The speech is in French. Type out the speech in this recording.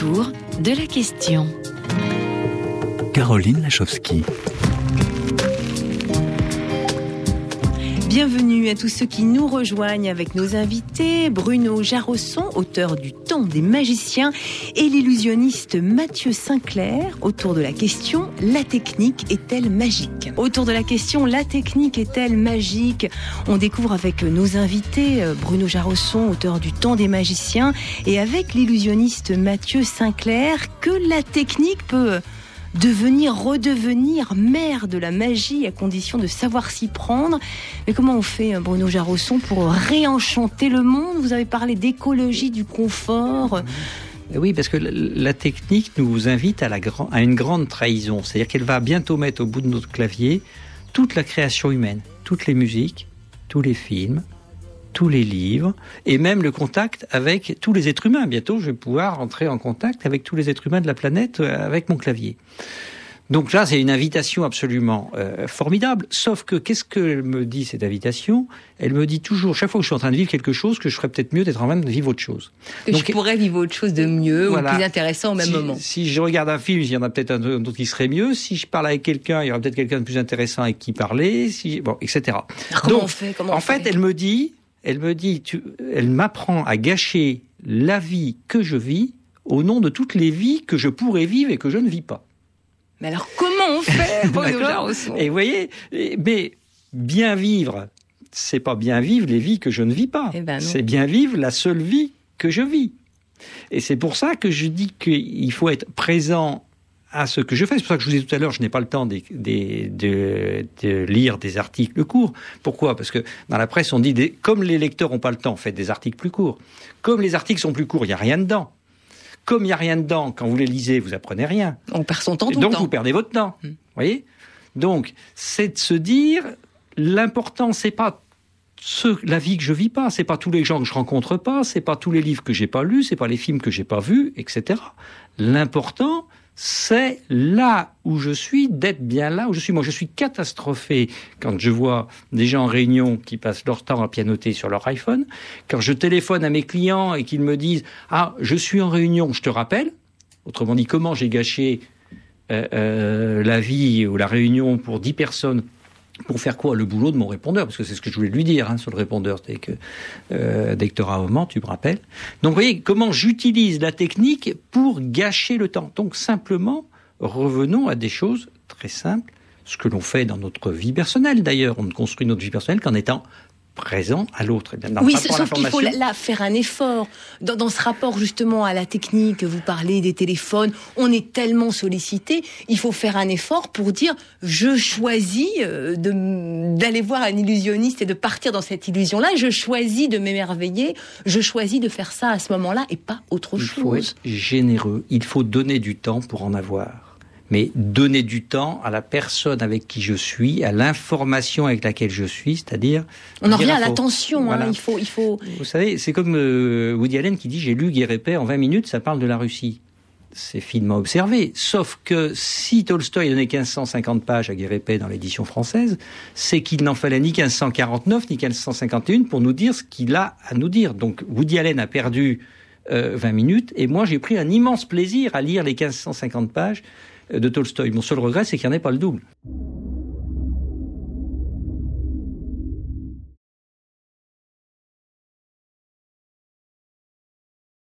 autour de la question. Caroline Lachowski. Bienvenue à tous ceux qui nous rejoignent avec nos invités, Bruno Jarosson, auteur du Temps des magiciens, et l'illusionniste Mathieu Sinclair, autour de la question « La technique est-elle magique ?» Autour de la question « La technique est-elle magique ?» On découvre avec nos invités, Bruno Jarosson, auteur du Temps des magiciens, et avec l'illusionniste Mathieu Sinclair, que la technique peut redevenir mère de la magie à condition de savoir s'y prendre. Mais comment on fait, Bruno Jarosson, pour réenchanter le monde ? Vous avez parlé d'écologie, du confort. Oui, parce que la technique nous invite à une grande trahison. C'est-à-dire qu'elle va bientôt mettre au bout de notre clavier toute la création humaine, toutes les musiques, tous les films, tous les livres, et même le contact avec tous les êtres humains. Bientôt, je vais pouvoir entrer en contact avec tous les êtres humains de la planète avec mon clavier. Donc là, c'est une invitation absolument formidable. Sauf que, qu'est-ce que me dit cette invitation ? Elle me dit toujours, chaque fois que je suis en train de vivre quelque chose, que je ferais peut-être mieux d'être en train de vivre autre chose. Donc, je pourrais vivre autre chose de mieux, voilà, ou plus intéressant au même moment. Si je regarde un film, il y en a peut-être un autre qui serait mieux. Si je parle avec quelqu'un, il y aura peut-être quelqu'un de plus intéressant avec qui parler, etc. Alors, comment on fait ? En fait, elle m'apprend à gâcher la vie que je vis au nom de toutes les vies que je pourrais vivre et que je ne vis pas. Mais alors, comment on fait, Bruno Jarosson ? Et vous voyez, mais bien vivre, c'est pas bien vivre les vies que je ne vis pas. C'est bien vivre la seule vie que je vis. Et c'est pour ça que je dis qu'il faut être présent à ce que je fais. C'est pour ça que je vous disais tout à l'heure, je n'ai pas le temps de lire des articles courts. Pourquoi ? Parce que dans la presse, on dit, comme les lecteurs n'ont pas le temps, faites des articles plus courts. Comme les articles sont plus courts, il n'y a rien dedans. Comme il n'y a rien dedans, quand vous les lisez, vous apprenez rien. On perd son temps tout le temps. Donc vous perdez votre temps. Voyez ? Donc, c'est de se dire, l'important, c'est pas la vie que je vis pas, c'est pas tous les gens que je rencontre pas, c'est pas tous les livres que j'ai pas lus, c'est pas les films que j'ai pas vus, etc. L'important, c'est là où je suis, d'être bien là où je suis. Moi, je suis catastrophé quand je vois des gens en réunion qui passent leur temps à pianoter sur leur iPhone. Quand je téléphone à mes clients et qu'ils me disent « Ah, je suis en réunion, je te rappelle ». Autrement dit, comment j'ai gâché la vie ou la réunion pour 10 personnes pour faire quoi ? Le boulot de mon répondeur, parce que c'est ce que je voulais lui dire sur le répondeur, dès que tu auras un moment, tu me rappelles. Donc vous voyez comment j'utilise la technique pour gâcher le temps. Donc simplement, revenons à des choses très simples, ce que l'on fait dans notre vie personnelle d'ailleurs. On ne construit notre vie personnelle qu'en étant présent à l'autre. Oui, sauf qu'il faut là faire un effort. Dans ce rapport justement à la technique, vous parlez des téléphones, on est tellement sollicité, il faut faire un effort pour dire je choisis d'aller voir un illusionniste et de partir dans cette illusion-là, je choisis de m'émerveiller, je choisis de faire ça à ce moment-là et pas autre chose. Il faut être généreux, il faut donner du temps pour en avoir. Mais donner du temps à la personne avec qui je suis, à l'information avec laquelle je suis, c'est-à-dire... On en revient à l'attention, voilà. Il faut... Vous savez, c'est comme Woody Allen qui dit « J'ai lu Guerre et paix en 20 minutes, ça parle de la Russie ». C'est finement observé. Sauf que si Tolstoï donnait 1550 pages à Guerre et paix dans l'édition française, c'est qu'il n'en fallait ni 1549 ni 1551 pour nous dire ce qu'il a à nous dire. Donc Woody Allen a perdu 20 minutes et moi j'ai pris un immense plaisir à lire les 1550 pages de Tolstoï. Mon seul regret, c'est qu'il n'y en ait pas le double.